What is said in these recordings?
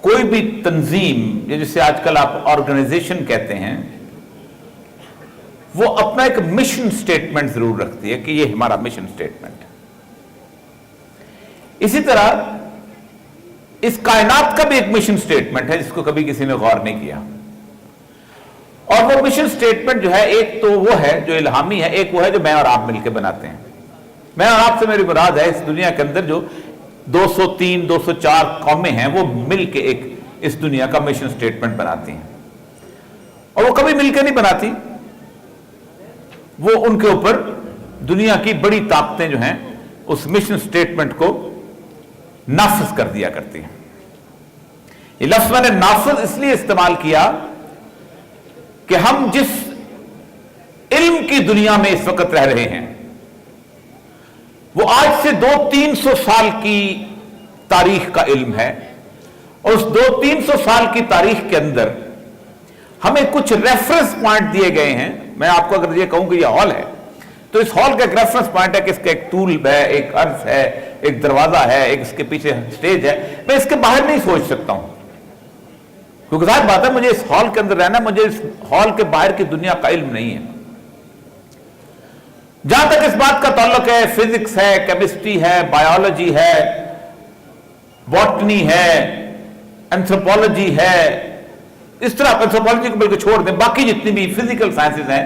کوئی بھی تنظیم جسے آج کل آپ آرگنائزیشن کہتے ہیں، وہ اپنا ایک مشن سٹیٹمنٹ ضرور رکھتی ہے کہ یہ ہمارا مشن سٹیٹمنٹ ہے۔ اسی طرح اس کائنات کا بھی ایک مشن سٹیٹمنٹ ہے جس کو کبھی کسی نے غور نہیں کیا، اور وہ مشن سٹیٹمنٹ جو ہے ایک تو وہ ہے جو الہامی ہے، ایک وہ ہے جو میں اور آپ مل کے بناتے ہیں۔ میں اور آپ سے میری مراد ہے اس دنیا کے اندر جو 203 204 قومیں ہیں، وہ مل کے ایک اس دنیا کا مشن سٹیٹمنٹ بناتی ہیں، اور وہ کبھی مل کے نہیں بناتی، وہ ان کے اوپر دنیا کی بڑی طاقتیں جو ہیں اس مشن سٹیٹمنٹ کو نافذ کر دیا کرتی ہیں۔ یہ لفظ میں نے نافذ اس لیے استعمال کیا کہ ہم جس علم کی دنیا میں اس وقت رہ رہے ہیں وہ آج سے 200-300 سال کی تاریخ کا علم ہے، اور اس 200-300 سال کی تاریخ کے اندر ہمیں کچھ ریفرنس پوائنٹ دیے گئے ہیں۔ میں آپ کو اگر یہ کہوں کہ یہ ہال ہے تو اس ہال کا ایک ریفرنس پوائنٹ ہے کہ اس کا ایک ٹول ہے، ایک عرض ہے، ایک دروازہ ہے، ایک اس کے پیچھے سٹیج ہے۔ میں اس کے باہر نہیں سوچ سکتا ہوں، کیونکہ ظاہر بات ہے مجھے اس ہال کے اندر رہنا، مجھے اس ہال کے باہر کی دنیا کا علم نہیں ہے۔ جہاں تک اس بات کا تعلق ہے، فزکس ہے، کیمسٹری ہے، بایولوجی ہے، باٹنی ہے، اینتھروپولوجی ہے، اس طرح اینتھروپولوجی کو بلکہ چھوڑ دیں، باقی جتنی بھی فزیکل سائنسز ہیں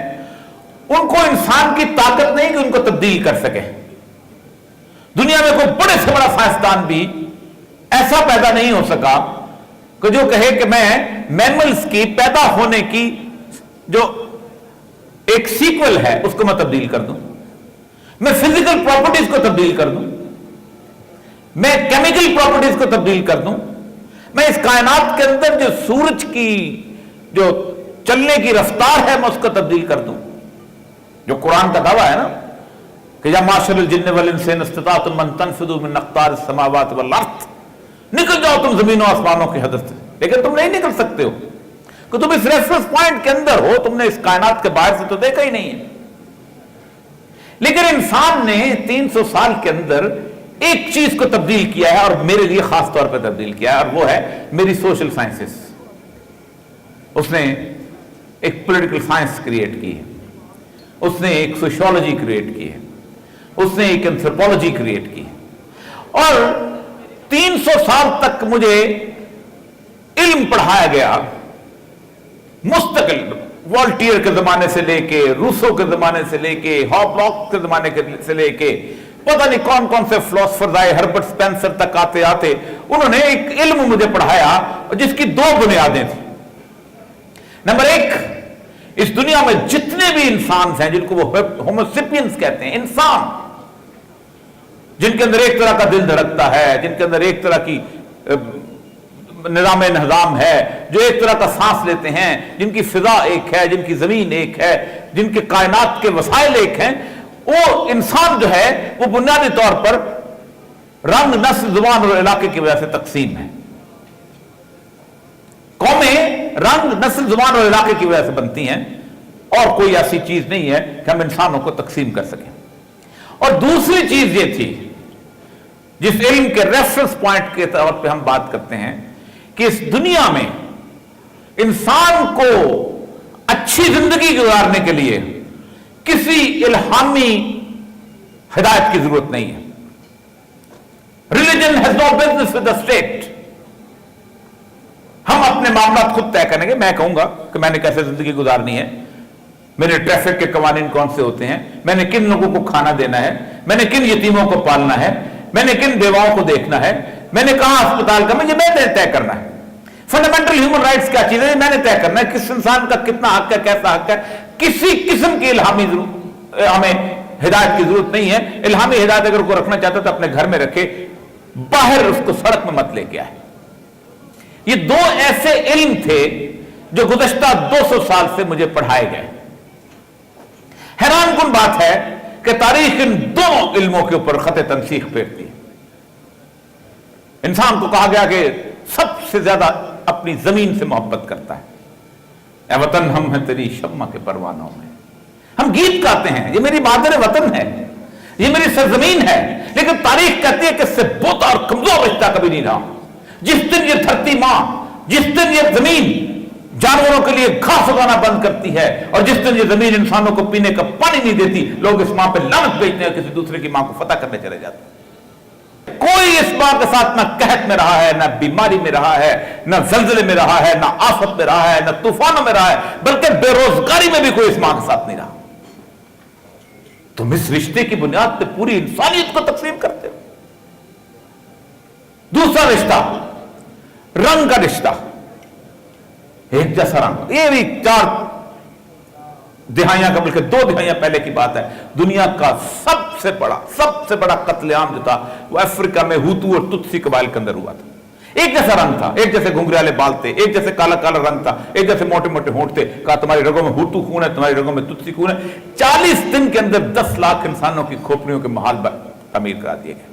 ان کو انسان کی طاقت نہیں کہ ان کو تبدیل کر سکے۔ دنیا میں کوئی بڑے سے بڑا سائنسدان بھی ایسا پیدا نہیں ہو سکا کہ جو کہے کہ میں میملز کی پیدا ہونے کی جو ایک سیکول ہے اس کو میں تبدیل کر دوں، میں فزیکل پراپرٹیز کو تبدیل کر دوں، میں کیمیکل پراپرٹیز کو تبدیل کر دوں، میں اس کائنات کے اندر جو سورج کی جو چلنے کی رفتار ہے میں اس کو تبدیل کر دوں، جو قرآن کا دعویٰ ہے نا کہ یا معاشر الجن والانس ان استطعتم ان تنفذوا من اقطار السماوات والارض، نکل جاؤ تم زمین و آسمانوں کی حد سے، لیکن تم نہیں نکل سکتے ہو کہ تم اس ریفرنس پوائنٹ کے اندر ہو، تم نے اس کائنات کے باہر سے تو دیکھا ہی نہیں ہے۔ لیکن انسان نے 300 سال کے اندر ایک چیز کو تبدیل کیا ہے، اور میرے لیے خاص طور پہ تبدیل کیا ہے، اور وہ ہے میری سوشل سائنسز۔ اس نے ایک پولیٹیکل سائنس کریٹ کی ہے، اس نے ایک سوشیولوجی کریٹ کی ہے، اس نے ایک اینتھروپولوجی کریٹ کی ہے، اور 300 سال تک مجھے علم پڑھایا گیا مستقل، والٹیئر کے زمانے سے لے کے، روسو کے زمانے سے لے کے، ہاپلاک کے زمانے سے لے کے، پتہ نہیں کون کون سے فلاسفرز آئے، ہربرٹ سپینسر تک آتے آتے انہوں نے ایک علم مجھے پڑھایا جس کی 2 بنیادیں تھیں۔ نمبر 1، اس دنیا میں جتنے بھی انسان ہیں جن کو وہ ہومو سیپینس کہتے ہیں، انسان جن کے اندر ایک طرح کا دل دھڑکتا ہے، جن کے اندر ایک طرح کی نظام انہضام ہے، جو ایک طرح کا سانس لیتے ہیں، جن کی فضا ایک ہے، جن کی زمین ایک ہے، جن کے کائنات کے وسائل ایک ہیں، وہ انسان جو ہے وہ بنیادی طور پر رنگ، نسل، زبان اور علاقے کی وجہ سے تقسیم ہے۔ قومیں رنگ، نسل، زبان اور علاقے کی وجہ سے بنتی ہیں، اور کوئی ایسی چیز نہیں ہے کہ ہم انسانوں کو تقسیم کر سکیں۔ اور دوسری چیز یہ تھی جس علم کے ریفرنس پوائنٹ کے طور پہ ہم بات کرتے ہیں کہ اس دنیا میں انسان کو اچھی زندگی گزارنے کے لیے کسی الہامی ہدایت کی ضرورت نہیں ہے۔ Religion has no business with the state. ہم اپنے معاملات خود طے کریں گے۔ میں کہوں گا کہ میں نے کیسے زندگی گزارنی ہے، میرے ٹریفک کے قوانین کون سے ہوتے ہیں، میں نے کن لوگوں کو کھانا دینا ہے، میں نے کن یتیموں کو پالنا ہے، میں نے کن بیواؤں کو دیکھنا ہے، میں نے کہاں اسپتال کا، مجھے میں نے طے کرنا ہے۔ فنڈامنٹل ہیومن رائٹس کیا چیز ہے میں نے طے کرنا ہے، کس انسان کا کتنا حق ہے، کیسا حق ہے۔ کسی قسم کی الہامی ہمیں ہدایت کی ضرورت نہیں ہے۔ الہامی ہدایت اگر کوئی رکھنا چاہتا ہے تو اپنے گھر میں رکھے، باہر اس کو سڑک میں مت لے کے آئے۔ یہ 2 ایسے علم تھے جو گزشتہ 200 سال سے مجھے پڑھائے گئے۔ حیران کن بات ہے کہ تاریخ ان 2 علموں کے اوپر خط تنسیخ پھیرتی ہے۔ انسان کو کہا گیا کہ سب سے زیادہ اپنی زمین سے محبت کرتا ہے۔ اے وطن ہم ہیں تیری شمع کے پروانوں میں۔ ہم گیت گاتے ہیں، یہ میری مادر وطن ہے، یہ میری سرزمین ہے، لیکن تاریخ کہتی ہے کہ اس سے بہت اور کمزور رشتہ کبھی نہیں رہا۔ जिस दिन ये धरती मां, जिस दिन ये जमीन जानवरों के लिए घास उगाना बंद करती है, और जिस दिन ये जमीन इंसानों को पीने का पानी नहीं देती, लोग इस मां पे लानत भेजते हैं, किसी दूसरे की मां को फतह करने चले जाते हैं। कोई इस मां के साथ ना कहत में रहा है, ना बीमारी में रहा है, ना जल्जले में रहा है, ना आफत में रहा है, ना तूफानों में रहा है, बल्कि बेरोजगारी में भी कोई इस मां के साथ नहीं रहा। तुम इस रिश्ते की बुनियाद पे पूरी इंसानियत को तकसीम करते हो। दूसरा रिश्ता, रंग का रिश्ता, एक जैसा रंग। ये भी 4 दिहाइयां का, बल्कि 2 दिहाइयां पहले की बात है। दुनिया का सबसे बड़ा कत्लेआम जो था वो अफ्रीका में हुतू और तुत्सी कबाइल के अंदर हुआ था। एक जैसा रंग था, एक जैसे घुंघराले बाल थे, एक जैसे काला काला रंग था, एक जैसे मोटे मोटे होंठ थे। कहा तुम्हारी रगों में हुतू खून है, तुम्हारी रगों में तुत्सी खून है। 40 दिन के अंदर 10 लाख इंसानों की खोपड़ियों के महाल अमीर करा दिए गए।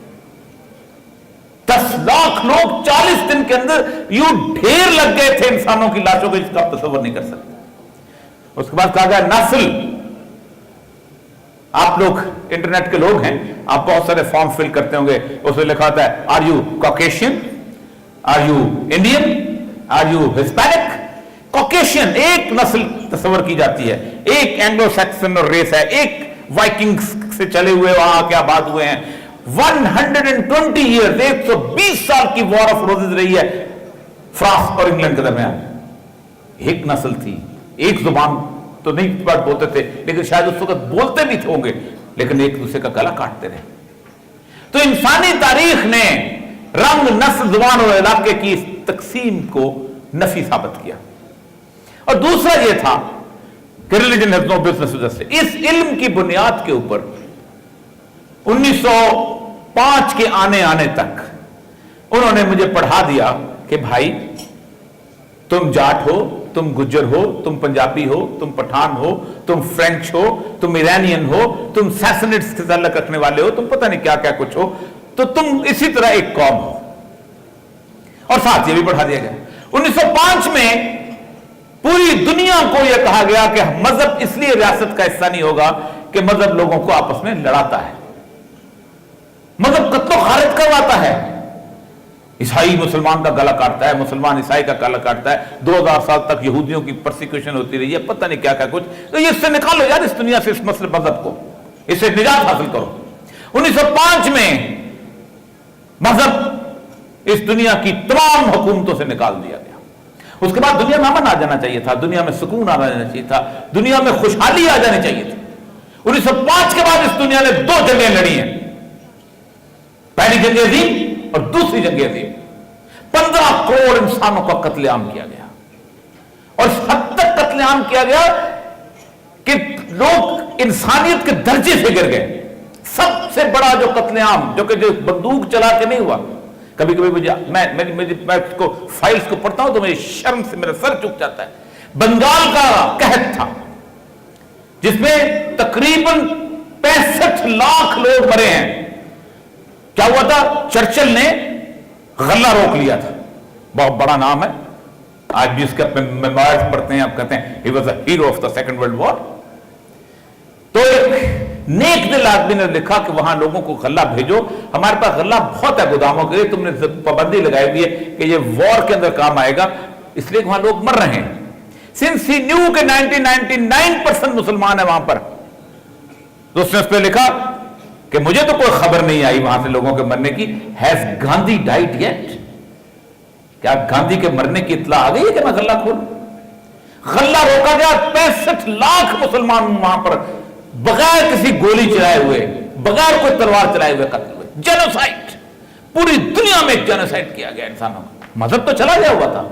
10 लाख लोग 40 दिन के अंदर यूं ढेर लग गए थे इंसानों की लाशों के, जिसका आप तस्वर नहीं कर सकते। उसके बाद कहा गया नस्ल। आप लोग इंटरनेट के लोग हैं, आप बहुत सारे फॉर्म फिल करते होंगे, उसमें लिखा होता है are you Caucasian, are you Indian, are you Hispanic. Caucasian एक नस्ल तस्वर की जाती है, एक एंग्लो सैक्सन रेस है, एक वाइकिंग्स से चले हुए वहां के आबाद हुए हैं। 120 ईयर्स, 120 साल की वॉर ऑफ रोजेस रही है फ्रांस और इंग्लैंड के दरमियान। एक नस्ल थी, एक जुबान तो नहीं बात बोलते थे, लेकिन शायद उस वक्त बोलते भी थे होंगे, लेकिन एक दूसरे का गला काटते रहे। तो इंसानी तारीख ने रंग, नस्ल, जुबान और इलाके की इस तकसीम को नफी साबित किया। और दूसरा यह था कि religion has no business with us. इस इल्म की बुनियाद के ऊपर 1905 के आने तक उन्होंने मुझे पढ़ा दिया कि भाई तुम जाट हो, तुम गुज्जर हो, तुम पंजाबी हो, तुम पठान हो, तुम फ्रेंच हो, तुम ईरानियन हो, तुम सैसनिड्स से ताल्लुक रखने वाले हो, तुम पता नहीं क्या क्या कुछ हो, तो तुम इसी तरह एक कौम हो। और साथ ये भी पढ़ा दिया गया 1905 में पूरी दुनिया को यह कहा गया कि मजहब इसलिए रियासत का हिस्सा नहीं होगा कि मजहब लोगों को आपस में लड़ाता है, मजहब कत्लो खारिज करवाता है। ईसाई मुसलमान का गला काटता है, मुसलमान ईसाई का गला काटता है। 2000 साल तक यहूदियों की परसिक्यूशन होती रही है, पता नहीं क्या क्या कुछ। तो ये इससे निकालो यार, इस दुनिया से, इस मसले मजहब को, इससे निजात हासिल करो। 1905 में मजहब इस दुनिया की तमाम हुकूमतों से निकाल दिया गया। उसके बाद दुनिया में अमन आ जाना चाहिए था, दुनिया में सुकून आ जाना चाहिए था, दुनिया में खुशहाली आ जानी चाहिए थी। 1905 के बाद इस दुनिया ने 2 जंगें लड़ी हैं, पहली जंग अज़ीम और दूसरी जंग अज़ीम। 15 करोड़ इंसानों का कत्लेआम किया गया, और इस हद तक कत्लेआम किया गया कि लोग इंसानियत के दर्जे से गिर गए। सबसे बड़ा जो कत्लेआम, जो कि जो बंदूक चला के नहीं हुआ, कभी कभी मुझे मैं इसको फाइल्स को पढ़ता हूं तो मेरी शर्म से मेरा सर झुक जाता है। बंगाल का कहत था जिसमें तकरीबन 65 लाख लोग मरे हैं। क्या हुआ था? चर्चिल ने गल्ला रोक लिया था, बहुत बड़ा नाम है, आज भी इसके अपने मेमोइर्स पढ़ते हैं, आप कहते हैं he was a hero of the second world war. तो एक नेक दिल आदमी ने लिखा कि वहां लोगों को गल्ला भेजो, हमारे पास गल्ला बहुत है गोदामों के लिए, तुमने पाबंदी लगाई हुई है कि ये वॉर के अंदर काम आएगा, इसलिए वहां लोग मर रहे हैं। सिंस ही न्यू के 99% मुसलमान है वहां पर, तो उसने उस पर लिखा कि मुझे तो कोई खबर नहीं आई वहां से लोगों के मरने की। Has Gandhi died yet? क्या गांधी के मरने की इत्तला आ गई है कि मैं गल्ला खोलूं? गल्ला रोका गया, 65 लाख मुसलमान वहां पर बगैर किसी गोली चलाए हुए, बगैर कोई तलवार चलाए हुए कत्ल हुए। जेनोसाइड, पूरी दुनिया में जेनोसाइड किया गया इंसानों का। मजहब तो चला गया हुआ था,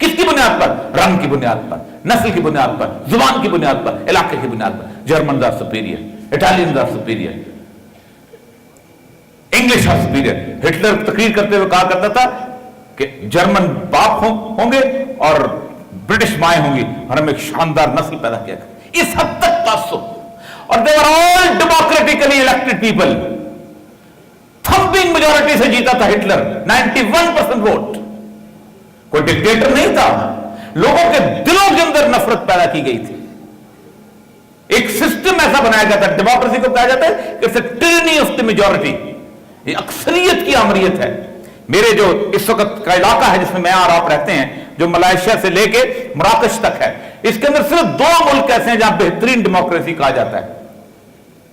किसकी बुनियाद पर? रंग की बुनियाद पर, नस्ल की बुनियाद पर, जुबान की बुनियाद पर, इलाके की बुनियाद पर। German are superior, Italian are superior, English are superior. Hitler तकरीर करते हुए कहा करता था कि जर्मन बाप होंगे और ब्रिटिश माएं होंगी, और हम एक शानदार नस्ल पैदा किया। इस हद तक तासुब। और they are all democratically elected people. Thumping majority से जीता था हिटलर, 91% वोट। कोई डिक्टेटर नहीं था, लोगों के दिलों के अंदर नफरत पैदा की गई थी। एक सिस्टम ऐसा बनाया गया था, डेमोक्रेसी को कहा जाता है कि it's a tyranny of the majority. ये अक्सरियत की आमरियत है, मेरे जो इस वक्त का इलाका है जिसमें मैं और आप रहते हैं, जो मलेशिया से लेके मराकश तक है, इसके अंदर सिर्फ 2 मुल्क ऐसे हैं जहां बेहतरीन डेमोक्रेसी कहा जाता है।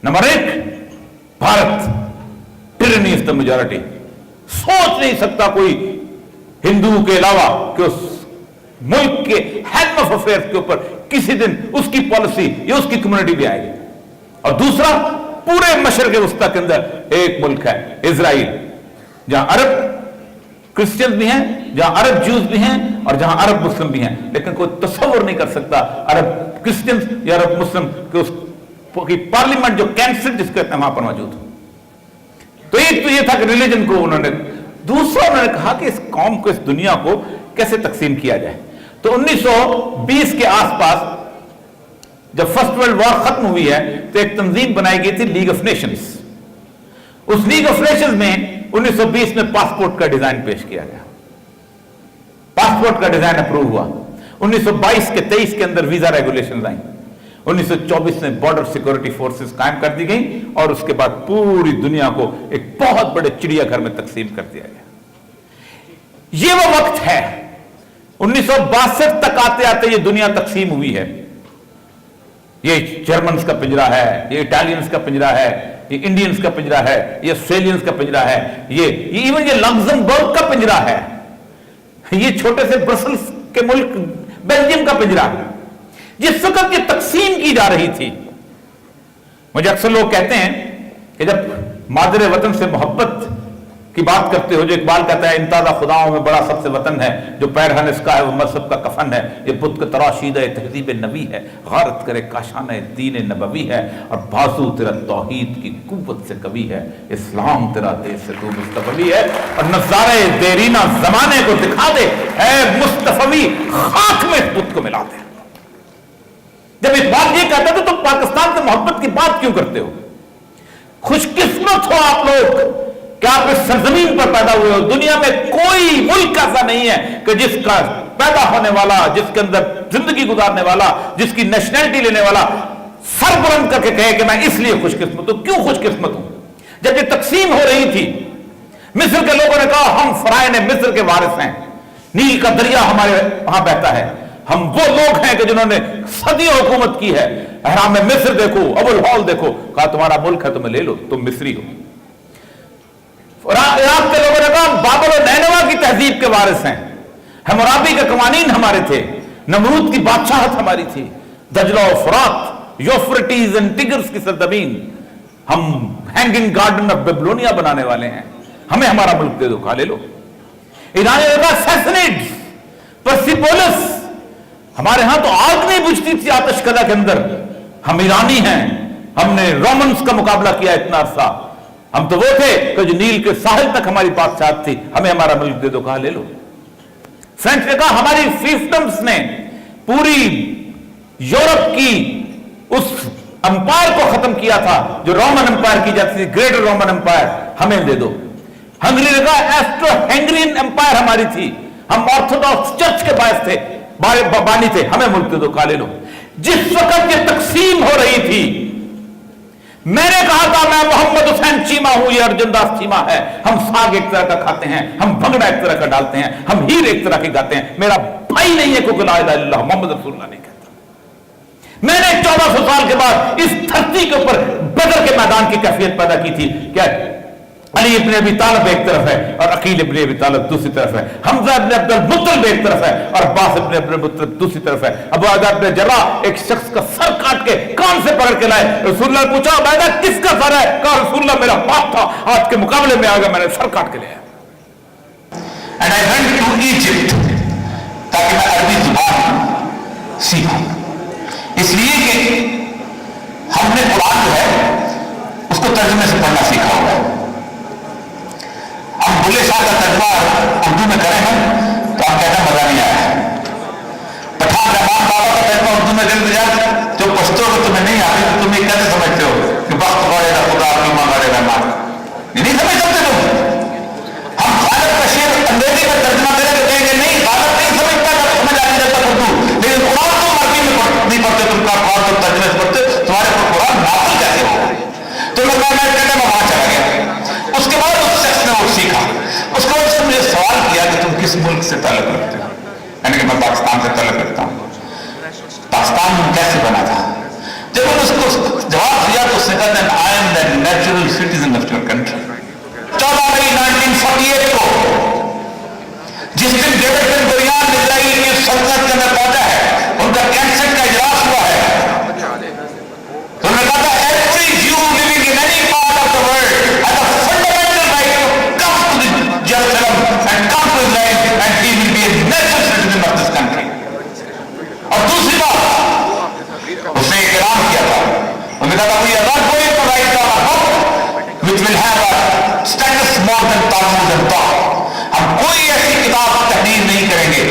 Number 1 Bharat, tyranny of the majority. सोच नहीं सकता कोई हिंदू के अलावा कि उस मुल्क के हेड ऑफ अफेयर्स के ऊपर किसी दिन उसकी पॉलिसी या उसकी कम्युनिटी भी आएगी। और दूसरा, पूरे मशरक़ वस्ता के अंदर एक मुल्क है इजराइल, जहां अरब क्रिश्चियंस भी हैं, जहां अरब ज्यूज भी हैं और जहां अरब मुस्लिम भी हैं, लेकिन कोई तस्वर नहीं कर सकता अरब क्रिश्चियंस या अरब मुस्लिम के उसकी पार्लियामेंट जो कैंसर जिसको कहते हैं वहां पर मौजूद हो। तो एक तो ये था कि रिलीजन को उन्होंने, दूसरा उन्होंने कहा कि इस कौम को, इस दुनिया को कैसे तकसीम किया जाए। तो 1920 के आसपास जब फर्स्ट वर्ल्ड वॉर खत्म हुई है तो एक तंजीम बनाई गई थी, लीग ऑफ नेशंस। उस लीग ऑफ नेशंस में 1920 में पासपोर्ट का डिजाइन पेश किया गया, पासपोर्ट का डिजाइन अप्रूव हुआ। 1922 के 23 के अंदर वीजा रेगुलेशन आई। 1924 में बॉर्डर सिक्योरिटी फोर्सेस कायम कर दी गई और उसके बाद पूरी दुनिया को एक बहुत बड़े चिड़ियाघर में तकसीम कर दिया गया। ये वो वक्त है, 1962 तक आते आते ये दुनिया तकसीम हुई है। ये जर्मन्स का पिंजरा है, ये इटालियंस का पिंजरा है, ये इंडियंस का पिंजरा है, ये ऑस्ट्रेलियंस का पिंजरा है, ये इवन ये लग्जमबर्ग का पिंजरा है, ये छोटे से ब्रसल्स के मुल्क बेल्जियम का पिंजरा है। जिस वक्त ये तकसीम की जा रही थी, मुझे अक्सर लोग कहते हैं कि जब मादरे वतन से मोहब्बत की बात करते हो, जो इकबाल कहता है इंताजा खुदाओं में बड़ा सबसे वतन है, जो पैरहन इसका है वो मजहब का कफन है, ये बुत के तराशीद तहजीब नबी है, गारत करे काशान दीन नबवी है, और बाजू तेरा तौहीद की कुव्वत से कवि है, इस्लाम तेरा देश से तू मुस्तफवी है, और नजारे देरीना जमाने को दिखा दे, ऐ मुस्तफवी खाक में इस बुत को मिला दे। जब इकबाल ये कहता था तो पाकिस्तान से मोहब्बत की बात क्यों करते हो? खुशकिस्मत हो आप लोग कि आप इस सरजमीन पर पैदा हुए हो। दुनिया में कोई मुल्क ऐसा नहीं है कि जिसका पैदा होने वाला, जिसके अंदर जिंदगी गुजारने वाला, जिसकी नेशनैलिटी लेने वाला सर बुलंद करके कहे कि मैं इसलिए खुशकिस्मत हूं। क्यों खुशकिस्मत हूं? जब ये तकसीम हो रही थी, मिस्र के लोगों ने कहा हम फरायने मिस्र के वारिस हैं, नील का दरिया हमारे वहां बहता है, हम वो लोग हैं कि जिन्होंने सदियों हुकूमत की है। अहराम में मिस्र देखो, अबुल हौल देखो, कहा तुम्हारा मुल्क है, तुम्हें ले लो, तुम मिस्री हो। इराक के लोगों ने कहा बाबल और नैनवा की तहजीब के वारिस हैं, हम्मुराबी के कवानीन हमारे थे, नमरूद की बादशाहत हमारी थी, दजला और फुरात, यूफ्रेटिस एंड टिग्रिस की सरजमीन, हम हैंगिंग गार्डन ऑफ बेबीलोनिया बनाने वाले हैं, हमें हमारा मुल्क दे दो, खा ले लो। ईरानी ने कहा सैसनेट, पर्सिपोलिस, हमारे यहां तो आग नहीं बुझती थी आतशकदा के अंदर, हम ईरानी हैं, हमने रोमन्स का मुकाबला किया इतना अरसा, हम तो वो थे कि जो नील के साहिल तक हमारी बादशाहत थी, हमें हमारा मुल्क दे दो, कहा ले लो। फ्रेंच ने कहा हमारी फिफ्टम्स ने पूरी यूरोप की उस अंपायर को खत्म किया था जो रोमन अंपायर की जाती थी, ग्रेटर रोमन अंपायर, हमें दे दो। हंगरी ने कहा एस्ट्रो हैंगरियन अंपायर हमारी थी, हम ऑर्थोडॉक्स चर्च के बायस थे, बानी थे, हमें मुल्क दे दो, खा ले लो। जिस वक्त ये तकसीम हो रही थी, मैंने कहा था मैं मोहम्मद हुसैन चीमा हूं, ये अर्जुन दास चीमा है, हम साग एक तरह का खाते हैं, हम भंगड़ा एक तरह का डालते हैं, हम हीर एक तरह के गाते हैं, मेरा भाई नहीं है क्योंकि ला इलाहा इल्लल्लाह मोहम्मद रसूलुल्लाह नहीं कहता। मैंने 1400 साल के बाद इस धरती के ऊपर बदर के मैदान की कैफियत पैदा की थी। क्या अली इब्ने अबी तालिब एक तरफ है और अकील इब्ने अबी तालिब दूसरी तरफ है, हमजा इब्ने अब्दुल मुत्तलिब एक तरफ है और अब्बास इब्ने अब्दुल मुत्तलिब दूसरी तरफ है। अबू उबैदा इब्ने जर्राह एक शख्स का सर काट के कान से पकड़ के लाए, रसूलुल्लाह ने पूछा उबैदा किसका सर है? कहा रसूलुल्लाह मेरा बाप था, आज के मुकाबले में आ गया, मैंने सर काट के लिया। And I went to Egypt ताकि मैं अरबी जुबान सीखूं, इसलिए कि हमने कुरान जो है उसको तर्जुमे से पढ़ना सीखा हुआ है। हम बुल्ले शाह का तर्जुमा उर्दू में करें हम तो हम कहते हैं मजा नहीं आया। पठान रहमान बाबा का तर्जुमा उर्दू में कर दिया, जो पश्तो को तुम्हें नहीं आती तो तुम ये कैसे समझते हो कि वक्त पड़ेगा खुदा आपकी मांगे रहमान, नहीं समझ सकते तुम। हम गालिब का शेर अंग्रेजी का तर्जुमा करें तो कहेंगे नहीं गालिब नहीं समझता, समझ आती जब तक उर्दू, लेकिन कुरान तुम अरबी में नहीं पढ़ते, तुम कुरान तुम तर्जुमे से पढ़ते, तुम्हारे पर कुरान नाफिल कैसे होगा? तो मैं कहता मैं वहां चला गया। उसके बाद उस शख्स ने वो सीखा, उसके बाद करते हो? यानी कि मैं पाकिस्तान से तलब करता हूं। पाकिस्तान कैसे बना था? जब उन्होंने उसको जवाब दिया तो उसने कहा I am the natural citizen of your country. 14 मई 1948 को जिस दिन डेविड बिन गुरियन इजराइल की सल्तनत के अंदर पहुंचा है, उनका कैंसर का इजलास हुआ है, तो उन्होंने कहा था every Jew living in any part of the world has a fundamental right to come to the Jerusalem and come to Israel and he will be a natural citizen of this country. और दूसरी बात उसने ऐलान किया था, उन्होंने कहा था we are not going to write down a book which will have a status more than Talmud and तौरात। हम कोई ऐसी किताब तहरीर नहीं करेंगे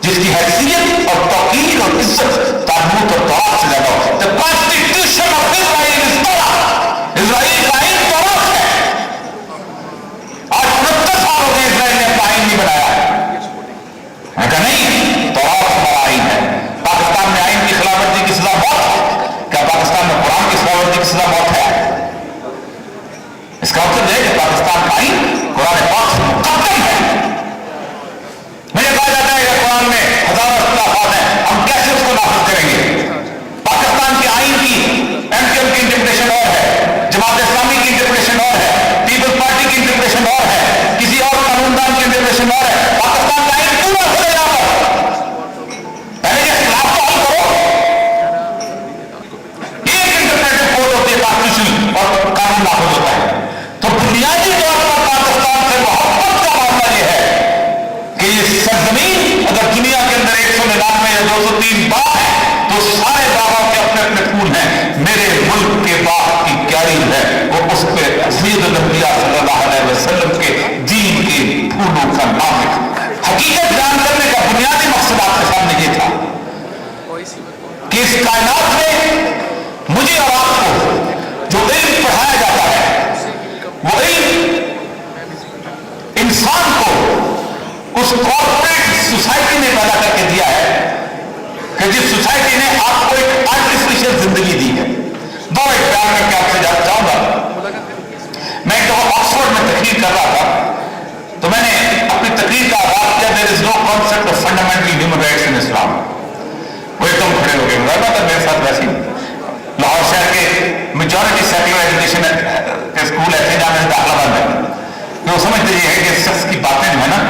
जिसकी हैसियत और तौकीर और इज्जत तालमुद और तौरात से ज्यादा हो। The constitution of Israel is Taurat. Israel का आईन तौरात है। आज 69 साल हो गए इजराइल ने अपना आईन नहीं बनाया है। नहीं, तौरात हमारा आईन है। पाकिस्तान में आईन की खिलाफवर्जी की सजा मौत है। क्या पाकिस्तान में कुरान की खिलाफवर्जी की सजा मौत है? इसका मतलब है कि पाकिस्तान का आईन कुरान पाक से मुकद्दम है। मुझे कहा जाता है कि कुरान में हजारों इख्तिलाफात हैं, हम कैसे उसको नाफिज करेंगे? पाकिस्तान के आईन की एमकेएम की इंटरप्रिटेशन और है, जमात इस्लामी की इंटरप्रिटेशन और है, पीपल्स पार्टी की इंटरप्रिटेशन और है, किसी और कानूनदान की इंटरप्रिटेशन और है। पाकिस्तान का आईन पूरा खुले यहाँ पर पहले ये खिलाफ तो हल करो। एक इंटरप्रेटिव कोड होती है कॉन्स्टिट्यूशन और कानून नाफिज होता है। तो बुनियादी तौर पर पाकिस्तान से मोहब्बत का मामला यह है कि ये सरजमीन अगर दुनिया के अंदर 199 या 203 बाग है तो सारे बागों के अपने अपने फूल हैं। मेरे मुल्क के बाग की क्यारी है वो उस पे सैयद नबिया सल्लल्लाहु अलैहि वसल्लम के दीन के फूलों का नाम है। हकीकत जान करने का बुनियादी मकसद आपके सामने ये था कि इस कायनात में मुझे और आपको जो इल्म पढ़ाया जाता है वो इंसान को उस कॉर्पोरेट सोसाइटी ने पैदा करके दिया है कि जिस सोसाइटी ने आपको एक आर्टिफिशियल जिंदगी दी है। दो एक बयान करके आपसे जानना चाहूंगा। मैं एक दफा ऑक्सफोर्ड में तकरीर कर रहा था तो मैंने अपनी तकरीर का आगाज किया there is no concept of fundamental human rights in Islam. वो एकदम खड़े हो गए, मेरे साथ वैसे ही लाहौर शहर के मेजॉरिटी सेकुलर एजुकेशन के स्कूल ऐसे जहां में दाखिला बंद है। वो समझते ये है कि इस शख्स की बातें जो है ना,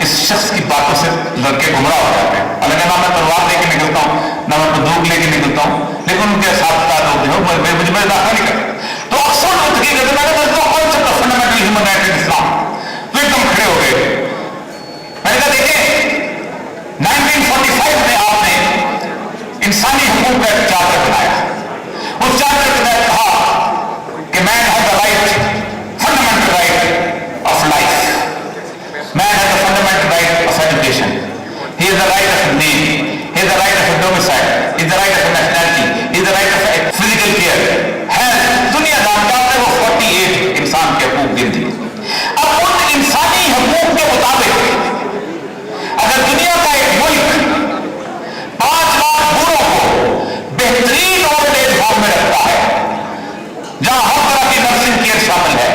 इस शख्स की बातों से लड़के गुमराह हो जाते हैं। हालांकि ना मैं तलवार लेके निकलता हूँ ना मैं बंदूक लेके निकलता हूँ, लेकिन उनके साथ लोग जो है मुझे दाखिला नहीं करते। तो ऑक्सफोर्ड में तकरीर करते मैंने कहा concept of fundamental human right in Islam. तो एकदम खड़े हो गए। मैंने कहा देखिए 1945 में आपने इंसानी हकूक का एक चार्टर बनाया। उस चार्टर के तहत कहा कि man has the right fundamental right of life, man has the fundamental right of education, he has the right of name, he has the right of domicile, he has the right of nationality, he has the right of physical care. है दुनिया जानता है वो 48 इंसान के हकूक गिन दिए। अब उन इंसानी हकूक के मुताबिक अगर दुनिया का एक मुल्क 5 लाख बूढ़ों को बेहतरीन ओल्ड एज होम में रखता है जहां हर तरह की नर्सिंग केयर शामिल है,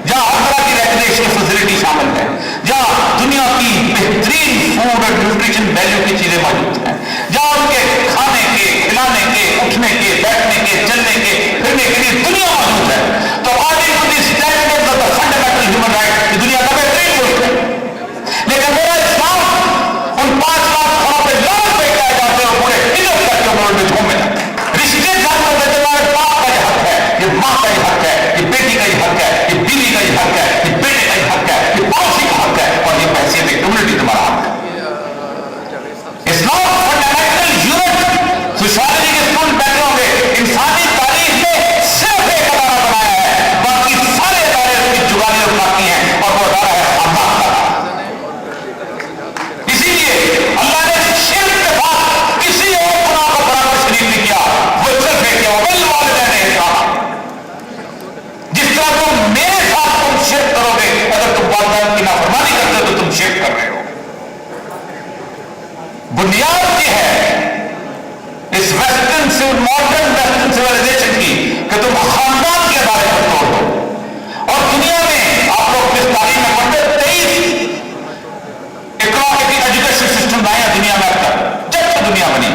जहां हर तरह की रेक्रिएशनल फैसिलिटी शामिल है, जहां दुनिया की बेहतरीन फूड और न्यूट्रिशन वैल्यू की चीजें मौजूद हैं, जहां उनके खाने के, खिलाने के, उठने के, बैठने के, चलने के, फिरने के लिए दुनिया मौजूद है। तो according to the standards of the fundamental human right दुनिया का बेहतरीन मुल्क है। लेकिन मेरा इस्लाम उन 5 लाख घरों पे लाल बैठाए जाते हैं पूरे इज्जत करके ओल्ड एज होम में रिश्ते जानवर देते हैं। बाप का ये हक है, ये माँ का ये हक है, ये बेटी का ये हक है, ये बीवी का ये हक है, ये बेटे का ये हक है, ये पड़ोसी का हक है और ये हैसियत एक कम्युनिटी तुम्हारा हक है। इस्लाम फंडामेंटल ह्यूमन सोसाइटी के स्कूल बैठे होंगे। इंसानी तारीख में सिर्फ एक अदारा बनाया है, बाकी सारे अदारे उसकी जुगाली और बाकी हैं और वो अदारा है अल्लाह का। इसीलिए अल्लाह ने शिर्क के बाद किसी और गुनाह को बराबर शरीक नहीं किया, वो सिर्फ एक जिस तरह तुम मेरे साथ तुम शिर्क करोगे, अगर तुम वालिदैन की नाफरमानी करते हो तो तुम शिर्क कर रहे हो। बुनियाद ये है इस वेस्टर्न से मॉडर्न वेस्टर्न सिविलाइजेशन की कि तुम खानदान के अदारे पर तोड़ दो। और दुनिया में आप लोग इस तारीख में पढ़ते 23 इकरा दुनिया बनी।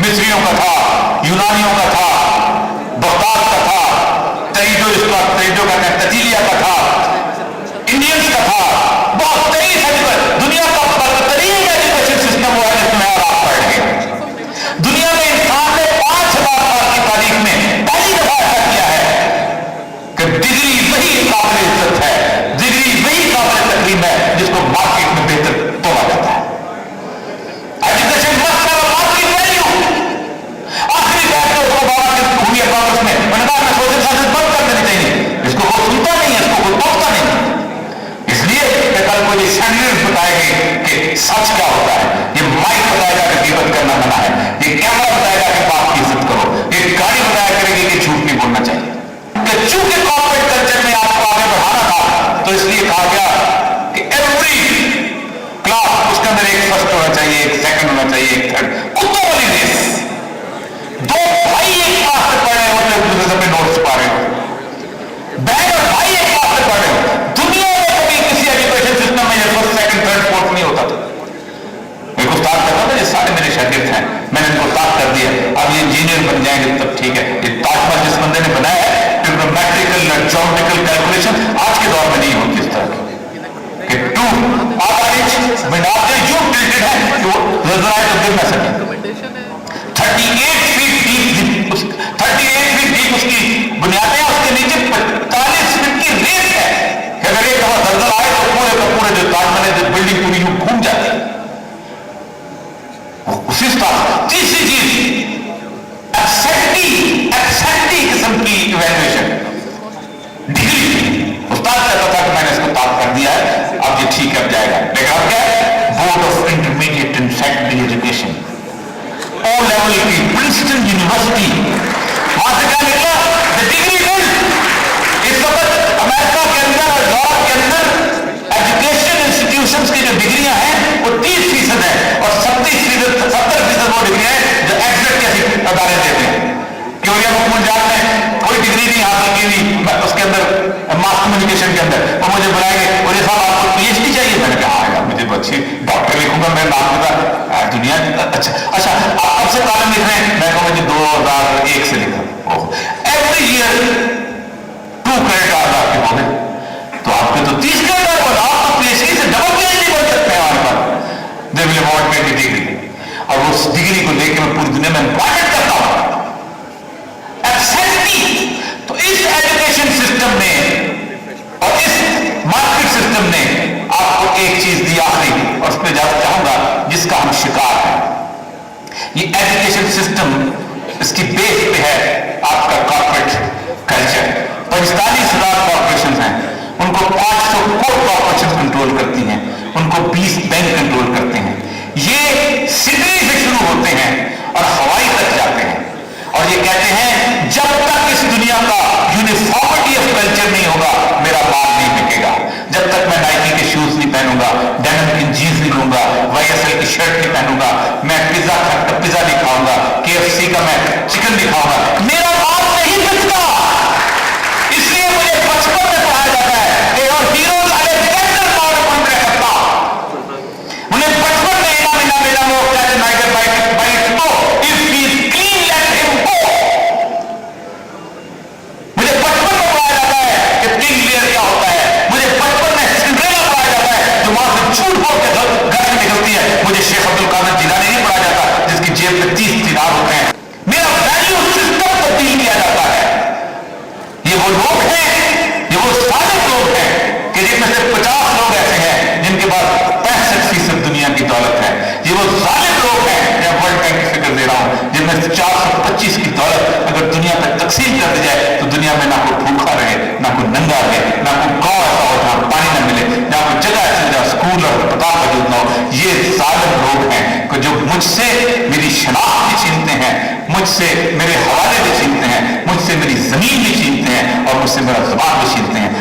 मिस्रियों का था, यूनानियों का था, बगदाद का था, तरीजो का ततीलिया का था, इंडियंस का था, बहुत तेईस दुनिया का बदतरीन एजुकेशन सिस्टम वो है जिसमें आप पढ़ गए। दुनिया में इंसान ने 5000 साल की तारीख में पहली दफा ऐसा किया है कि डिग्री वही काबिल इज्जत है, डिग्री वही काबिल तकरीम है जिसको मार्केट में बेहतर तोड़ा जाता है। Education must have a market value. आखिरी बात तो उसको बाबा की खूबी अब्बास में मैंने कहा मैं सोशल साइंस बंद कर देनी चाहिए, इसको कोई सुनता नहीं है, इसको कोई पढ़ता नहीं, इसलिए कि कल कोई स्टैंडर्ड बताएंगे कि सच क्या होता है, ये माइक बताएगा कि गिबत करना मना है, ये कैमरा बताएगा कि बाप की इज्जत करो, ये गाड़ी बताया करेगी कि झूठ नहीं बोलना चाहिए। कि चूंकि कॉर्पोरेट कल्चर में आपको आगे बढ़ाना था तो इसलिए कहा गया कि एवरी क्लास उसके अंदर एक फर्स्ट होना चाहिए, एक सेकंड होना चाहिए, एक थर्ड, कुत्तों वाली रेस। दो भाई एक क्लास में पढ़ रहे हो तो एक दूसरे से अपने नोट्स पा रहे हो, बहन और भाई एक क्लास में पढ़ रहे हो। दुनिया में कभी किसी एजुकेशन सिस्टम में फर्स्ट सेकंड थर्ड फोर्थ नहीं होता था। एक उस्ताद कहता था ये सारे मेरे शागिर्द हैं, मैंने इनको उस्ताद कर दिया, अब ये इंजीनियर बन जाएंगे तब ठीक है। ये ताजमहल जिस बंदे ने बनाया है ट्रिग्नोमेट्रिकल ज्योमेट्रिकल कैलकुलेशन आज के दौर में नहीं होती इस तरह कि टू यू टिल्टेड है कि वो जरा तो गिर ना सके। 38 फीट डीप उसकी बुनियादें, उसके नीचे 45 फीट की रेत है कि अगर एक दफा दलदल आए तो पूरे का पूरे जो ताजमहल है बिल्डिंग पूरी यूं घूम जाती है। उसी तरह तीसरी चीज एक्सेंटी किस्म की इवैल्यूएशन डिग्री। उस्ताद कहता था कि मैंने इसको ताब कर दिया है, अब ये ठीक है, अब जाएगा। लेकिन अब क्या है, board of intermediate and secondary education O level की प्रिंसटन यूनिवर्सिटी, वहां से क्या निकला, डिग्री मिल। इस वक्त अमेरिका के अंदर और यूरोप के अंदर एजुकेशन इंस्टीट्यूशंस की जो डिग्रियां हैं वो 30% है और 70% वो डिग्रियां हैं जो एग्जिट जैसी अदालत देते हैं। क्योरिया मुजात में कोई डिग्री नहीं हासिल की हुई उसके अंदर मास कम्युनिकेशन के अंदर, और मुझे बुलाएंगे और ये साहब आपको PhD चाहिए, मैंने कहा यार मुझे तो अच्छी डॉक्टर लिखूंगा, मेरा नाम होगा दुनिया। अच्छा आप कब से तालीम लिख रहे हैं, मैं कहूँ मुझे 2001 से लिखा। एवरी ईयर 2 क्रेडिट आवर्स आपके हो गए, तो आपके तो 30 क्रेडिट आवर्स, आप तो PhD से डबल PhD बन सकते हैं हमारे पास। They will award me the degree, और उस डिग्री को लेकर मैं पूरी दुनिया में इम्प्लॉयमेंट करता हूं। तो इस एजुकेशन सिस्टम ने और इस मार्केट सिस्टम ने आपको एक चीज दी आखिरी, और उस पर जाना चाहूंगा जिसका हम शिकार हैं। ये एजुकेशन सिस्टम इसकी बेस पे है आपका कॉर्पोरेट कल्चर। 45,000 कॉर्पोरेशन हैं, उनको 500 कॉर्पोरेशन कंट्रोल करती हैं, उनको 20 बैंक कंट्रोल करते हैं। ये सिटी से शुरू होते हैं और हवाई तक जाते हैं, और ये कहते हैं जब तक इस दुनिया का यूनिफॉर्मिटी ऑफ कल्चर नहीं होगा मेरा माल नहीं बिकेगा। जब तक मैं नाइकी के शूज नहीं पहनूंगा, डेनिम की जीन्स नहीं लूंगा, YSL की शर्ट नहीं पहनूंगा, मैं पिज्जा नहीं खाऊंगा, KFC का मैं चिकन नहीं खाऊंगा, मेरा माल नहीं बिकता। इसलिए मुझे बचपन में पढ़ाया जाता है कि और हीरोज आर बेटर पावरफुल रह सकता। मुझे बचपन में इनाम वो कहते नाइगर बाइट तो if he is clean let him go. मुझे बचपन में पढ़ाया जाता है कि किंग लियर क्या होता है, मुझे बचपन में सिंड्रेला पढ़ाया जाता है जो वहां से झूठ बोल के घर से निकलती है। मुझे शेख अब्दुल कादिर जिलानी नहीं पढ़ाया जाता जिसकी जेब में 30 दिनार होते हैं। मेरा वैल्यू सिस्टम तब्दील किया जाता है। ये वो लोग हैं, ये वो सारे लोग हैं कि जिनमें से 50 लोग ऐसे हैं जिनके पास 65% दुनिया की दौलत है। ये वो जालिम लोग हैं, मैं वर्ल्ड बैंक की फिक्र दे रहा हूं, जिनमें से 425 की दौलत अगर दुनिया में तकसीम कर दी जाए तो दुनिया में ना कोई भूखा रहे, ना कोई नंगा रहे, ना कोई गांव ऐसा हो जहां पानी ना मिले, जहां कोई जगह ऐसी जहां स्कूल और अस्पताल मौजूद ना हो। ये जालिम लोग हैं कि जो मुझसे मेरी शनाख्त भी छीनते हैं, मुझसे मेरे हवाले भी छीनते हैं, मुझसे मेरी जमीन भी छीनते हैं और मुझसे मेरा ज़बान भी छीनते हैं।